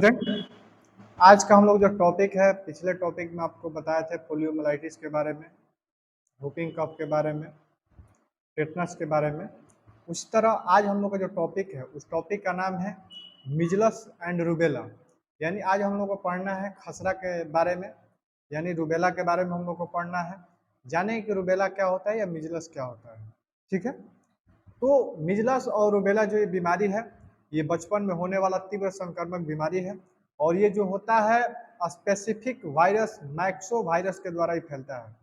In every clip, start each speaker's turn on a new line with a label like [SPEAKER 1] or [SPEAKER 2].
[SPEAKER 1] आज का हम लोग जो टॉपिक है, पिछले टॉपिक में आपको बताए थे पोलियोमाइलाइटिस के बारे में, whooping कफ के बारे में, टेटनस के बारे में। उसी तरह आज हम लोग का जो टॉपिक है, उस टॉपिक का नाम है मिजलस एंड रूबेला। यानी आज हम लोग को पढ़ना है खसरा के बारे में, यानी रूबेला के बारे में हम लोग को पढ़ना है, जाने कि रूबेला क्या होता है या मिजलस क्या होता है। ठीक है, तो मिजलस और रूबेला जो ये बीमारी है, ये बचपन में होने वाला तीव्र संक्रामक बीमारी है और ये जो होता है स्पेसिफिक वायरस मैक्सो वायरस के द्वारा ही फैलता है।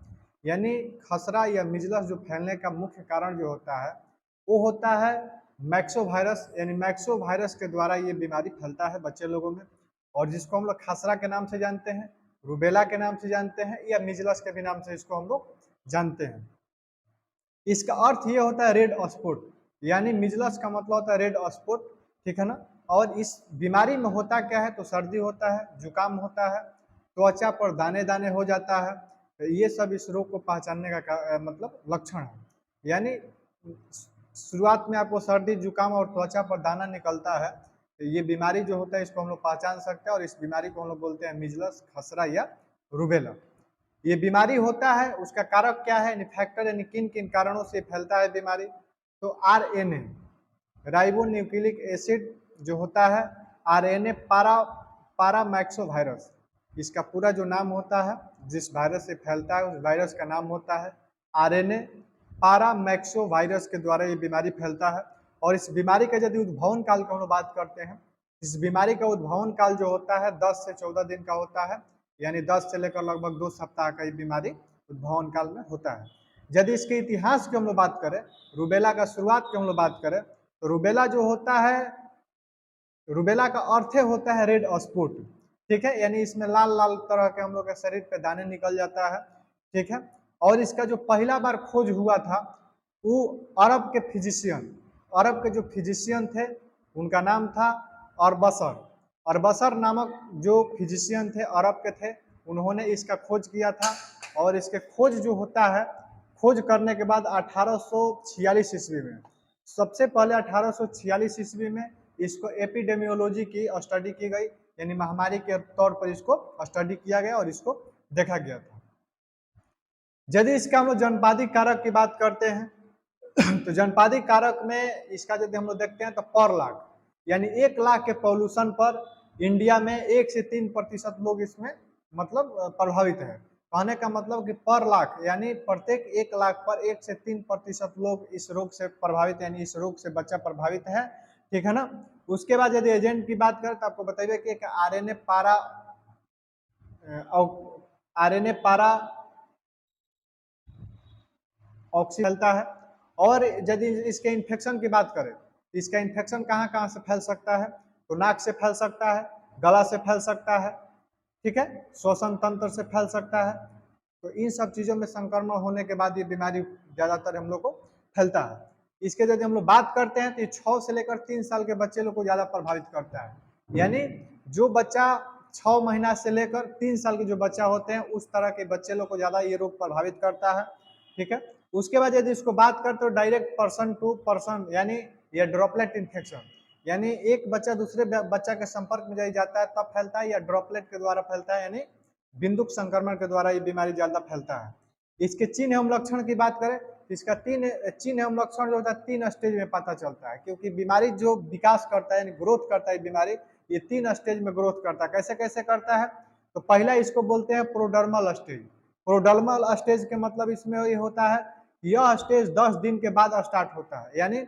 [SPEAKER 1] यानी खसरा या मिजलस जो फैलने का मुख्य कारण जो होता है वो होता है मैक्सो वायरस, यानी मैक्सो वायरस के द्वारा ये बीमारी फैलता है बच्चे लोगों में, और जिसको हम लोग खसरा के नाम से जानते हैं, रूबेला के नाम से जानते हैं या मिजलस के भी नाम से इसको हम लोग जानते हैं। इसका अर्थ ये होता है रेड स्पॉट, यानी मिजलस का मतलब होता है रेड स्पॉट, ठीक है ना। और इस बीमारी में होता क्या है, तो सर्दी होता है, जुकाम होता है, त्वचा पर दाने दाने हो जाता है। तो ये सब इस रोग को पहचानने का मतलब लक्षण है। यानी शुरुआत में आपको सर्दी जुकाम और त्वचा पर दाना निकलता है, तो ये बीमारी जो होता है इसको हम लोग पहचान सकते हैं और इस बीमारी को हम लोग बोलते हैं मिजलस, खसरा या रूबेला। ये बीमारी होता है, उसका कारक क्या है, फैक्टर, यानी किन किन कारणों से फैलता है बीमारी। तो आरएनए, राइबोन्यूक्लिक एसिड जो होता है, आरएनए पारामैक्सो वायरस, इसका पूरा जो नाम होता है, जिस वायरस से फैलता है उस वायरस का नाम होता है आरएनए पारामैक्सो वायरस के द्वारा ये बीमारी फैलता है। और इस बीमारी का यदि उद्भवन काल की हम लोग बात करते हैं, इस बीमारी का उद्भवन काल जो होता है 10 से 14 दिन का होता है, यानी 10 से लेकर लगभग 2 सप्ताह का ये बीमारी उद्भवन काल में होता है। यदि इसके इतिहास की हम लोग बात करें, रूबेला का शुरुआत की हम लोग बात करें, तो रूबेला जो होता है, रूबेला का अर्थ होता है रेड स्पॉट, ठीक है, यानी इसमें लाल लाल तरह के हम लोग के शरीर पे दाने निकल जाता है, ठीक है। और इसका जो पहला बार खोज हुआ था वो अरब के फिजिशियन, अरब के जो फिजिशियन थे उनका नाम था अरबसर, अरबसर नामक जो फिजिशियन थे अरब के थे, उन्होंने इसका खोज किया था। और इसके खोज जो होता है, खोज करने के बाद 1846 ईस्वी में, सबसे पहले 1846 ईस्वी में इसको एपिडेमियोलॉजी की स्टडी की गई, यानी महामारी के तौर पर इसको स्टडी किया गया और इसको देखा गया था। यदि इसका हम लोग जनपादिक कारक की बात करते हैं तो जनपादिक कारक में इसका यदि हम लोग देखते हैं तो पर लाख, यानी 1 लाख के पॉल्यूशन पर इंडिया में 1 से 3% लोग इसमें मतलब प्रभावित है। कहने का मतलब कि पर लाख, यानी प्रत्येक 1 लाख पर 1 से 3% लोग इस रोग से प्रभावित, यानी इस रोग से बच्चा प्रभावित है, ठीक है ना। उसके बाद यदि एजेंट की बात करें तो आपको बताइए कि एक आरएनए पारा ऑक्सी फैलता है। और यदि इसके इन्फेक्शन की बात करें, इसका इन्फेक्शन कहाँ कहाँ से फैल सकता है, तो नाक से फैल सकता है, गला से फैल सकता है, ठीक है, श्वसन तंत्र से फैल सकता है। तो इन सब चीज़ों में संक्रमण होने के बाद ये बीमारी ज़्यादातर हम लोग को फैलता है। इसके यदि हम लोग बात करते हैं तो ये 6 से लेकर 3 साल के बच्चे लोग को ज़्यादा प्रभावित करता है, यानी जो बच्चा 6 महीना से लेकर 3 साल के जो बच्चा होते हैं उस तरह के बच्चे लोग को ज़्यादा ये रोग प्रभावित करता है, ठीक है। उसके बाद यदि इसको बात करते हो डायरेक्ट पर्सन टू पर्सन, यानी ये ड्रॉपलेट इन्फेक्शन, यानी एक बच्चा दूसरे बच्चा के संपर्क में यदि जाता है तब फैलता है, या ड्रॉपलेट के द्वारा फैलता है, यानी बिंदुक संक्रमण के द्वारा ये बीमारी ज्यादा फैलता है। इसके चिन्ह एवं लक्षण की बात करें, इसका 3 चिन्ह एवं लक्षण जो होता है 3 स्टेज में पता चलता है, क्योंकि बीमारी जो विकास करता है, यानी ग्रोथ करता है बीमारी, ये 3 स्टेज में ग्रोथ करता है। कैसे कैसे करता है, तो पहला इसको बोलते हैं प्रोडर्मल स्टेज। प्रोडर्मल स्टेज के मतलब इसमें ये होता है, यह स्टेज 10 दिन के बाद स्टार्ट होता है, यानी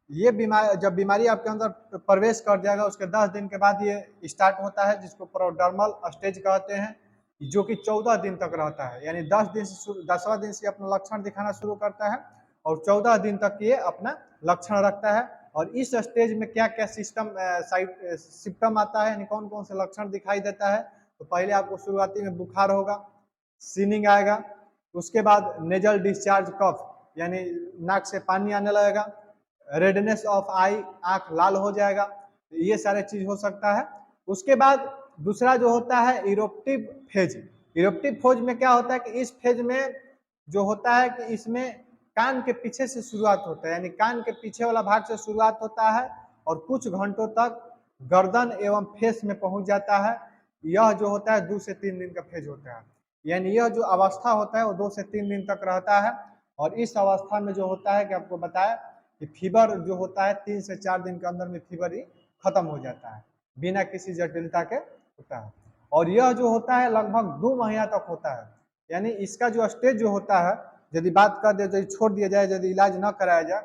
[SPEAKER 1] ये बीमारी, जब बीमारी आपके अंदर प्रवेश कर जाएगा उसके 10 दिन के बाद ये स्टार्ट होता है, जिसको प्रोडर्मल स्टेज कहते हैं, जो कि 14 दिन तक रहता है, यानी 10वां दिन से अपना लक्षण दिखाना शुरू करता है और 14 दिन तक ये अपना लक्षण रखता है। और इस स्टेज में क्या क्या सिम्टम आता है, यानी कौन कौन से लक्षण दिखाई देता है, तो पहले आपको शुरुआती में बुखार होगा, सीनिंग आएगा, उसके बाद नेजल डिस्चार्ज कफ, यानी नाक से पानी आने लगेगा, रेडनेस ऑफ आई, आंख लाल हो जाएगा, ये सारे चीज हो सकता है। उसके बाद दूसरा जो होता है इरोप्टिव फेज। इरोप्टिव फेज में क्या होता है कि इस फेज में जो होता है कि इसमें कान के पीछे से शुरुआत होता है, यानी कान के पीछे वाला भाग से शुरुआत होता है और कुछ घंटों तक गर्दन एवं फेस में पहुंच जाता है। यह जो होता है 2 से 3 दिन का फेज होता है, यानी यह जो अवस्था होता है वो 2 से 3 दिन तक रहता है। और इस अवस्था में जो होता है कि आपको बताया कि फीवर जो होता है 3 से 4 दिन के अंदर में फीवर ही खत्म हो जाता है बिना किसी जटिलता के होता है। और यह जो होता है लगभग 2 महीना तक होता है, यानी इसका जो स्टेज जो होता है, यदि बात कर दे, यदि छोड़ दिया जाए, यदि इलाज न कराया जाए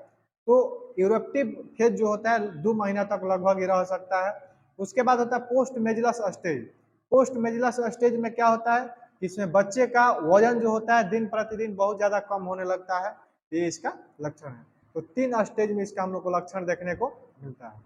[SPEAKER 1] तो यूरोप्टिव फेज जो होता है 2 महीना तक लगभग ही रह सकता है। उसके बाद होता है पोस्ट मेजलस स्टेज। पोस्ट मेजलस स्टेज में क्या होता है, इसमें बच्चे का वजन जो होता है दिन प्रतिदिन बहुत ज्यादा कम होने लगता है, ये इसका लक्षण है। तो 3 स्टेज में इसका हम लोग को लक्षण देखने को मिलता है।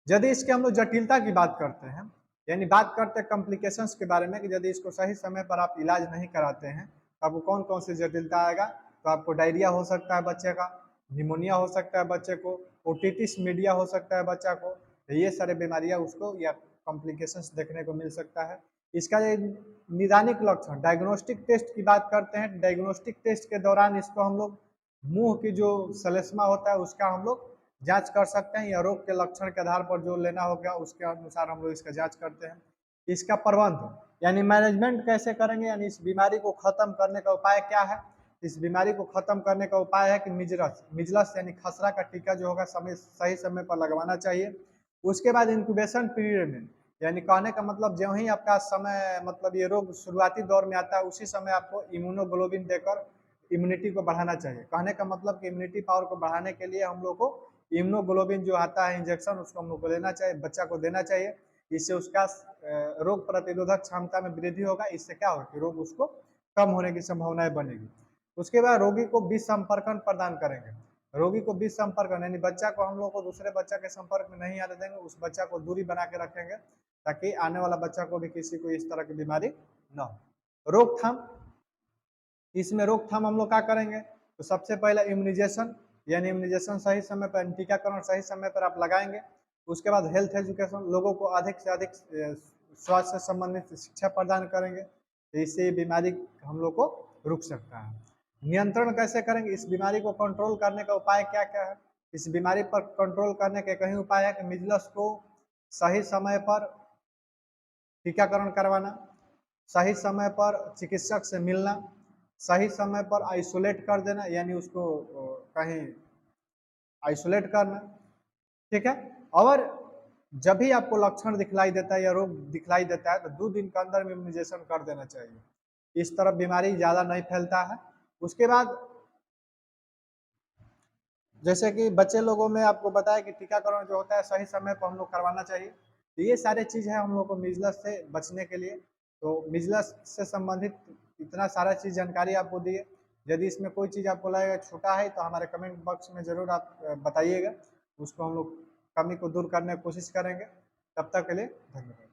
[SPEAKER 1] यदि इसके हम लोग जटिलता की बात करते हैं, यानी बात करते हैं कॉम्प्लिकेशंस के बारे में कि यदि इसको सही समय पर आप इलाज नहीं कराते हैं तो आपको कौन कौन सी जटिलता आएगा, तो आपको डायरिया हो सकता है बच्चे का, निमोनिया हो सकता है बच्चे को, ओटिटिस मीडिया हो सकता है बच्चा को, तो ये सारे बीमारियां उसको या कॉम्प्लिकेशंस देखने को मिल सकता है। इसका ये निदानिक लक्षण, डायग्नोस्टिक टेस्ट की बात करते हैं, डायग्नोस्टिक टेस्ट के दौरान इसको हम लोग मुंह की जो सलेस्मा होता है उसका हम लोग जांच कर सकते हैं, या रोग के लक्षण के आधार पर जो लेना होगा उसके अनुसार हम लोग इसका जांच करते हैं। इसका प्रबंध यानी मैनेजमेंट कैसे करेंगे, यानी इस बीमारी को खत्म करने का उपाय क्या है। इस बीमारी को खत्म करने का उपाय है कि मिजलस यानी खसरा का टीका जो होगा सही समय पर लगवाना चाहिए। उसके बाद इंक्यूबेशन पीरियड में, यानी कहने का मतलब जो ही आपका समय मतलब ये रोग शुरुआती दौर में आता है उसी समय आपको इम्यूनोग्लोबिन देकर इम्यूनिटी को बढ़ाना चाहिए। कहने का मतलब कि इम्यूनिटी पावर को बढ़ाने के लिए हम लोग को इम्यूनोग्लोबिन जो आता है इंजेक्शन, उसको हम लोग को लेना चाहिए, बच्चा को देना चाहिए। इससे उसका रोग प्रतिरोधक क्षमता में वृद्धि होगा। इससे क्या होगा कि रोग उसको कम होने की संभावनाएं बनेगी। उसके बाद रोगी को विसंपर्कन प्रदान करेंगे। रोगी को विसंपर्कन यानी बच्चा को हम लोग को दूसरे बच्चा के संपर्क में नहीं आने देंगे, उस बच्चा को दूरी बना के रखेंगे ताकि आने वाला बच्चा को भी किसी को इस तरह की बीमारी न हो। रोकथाम, इसमें रोकथाम हम लोग क्या करेंगे, तो सबसे पहले इम्यूनाइजेशन, यानी इम्यूनाइजेशन सही समय पर, टीकाकरण सही समय पर आप लगाएंगे। उसके बाद हेल्थ एजुकेशन, लोगों को अधिक से अधिक स्वास्थ्य से संबंधित शिक्षा प्रदान करेंगे, तो इससे ये बीमारी हम लोग को रुक सकता है। नियंत्रण कैसे करेंगे, इस बीमारी को कंट्रोल करने का उपाय क्या क्या है। इस बीमारी पर कंट्रोल करने के कई उपाय है कि मिजलस को सही समय पर टीकाकरण करवाना, सही समय पर चिकित्सक से मिलना, सही समय पर आइसोलेट कर देना, यानी उसको कहीं आइसोलेट करना, ठीक है। और जब भी आपको लक्षण दिखलाई देता है या रोग दिखलाई देता है तो 2 दिन के अंदर में इम्यूनाइजेशन कर देना चाहिए। इस तरह बीमारी ज़्यादा नहीं फैलता है। उसके बाद जैसे कि बच्चे लोगों में आपको बताया कि टीकाकरण जो होता है सही समय पर हम लोग करवाना चाहिए। तो ये सारे चीज़ है हम लोग को मिजलस से बचने के लिए। तो मिजलस से संबंधित इतना सारा चीज़ जानकारी आपको दी है। यदि इसमें कोई चीज़ आपको लगेगा छोटा है तो हमारे कमेंट बॉक्स में ज़रूर आप बताइएगा, उसको हम लोग कमी को दूर करने की कोशिश करेंगे। तब तक के लिए धन्यवाद।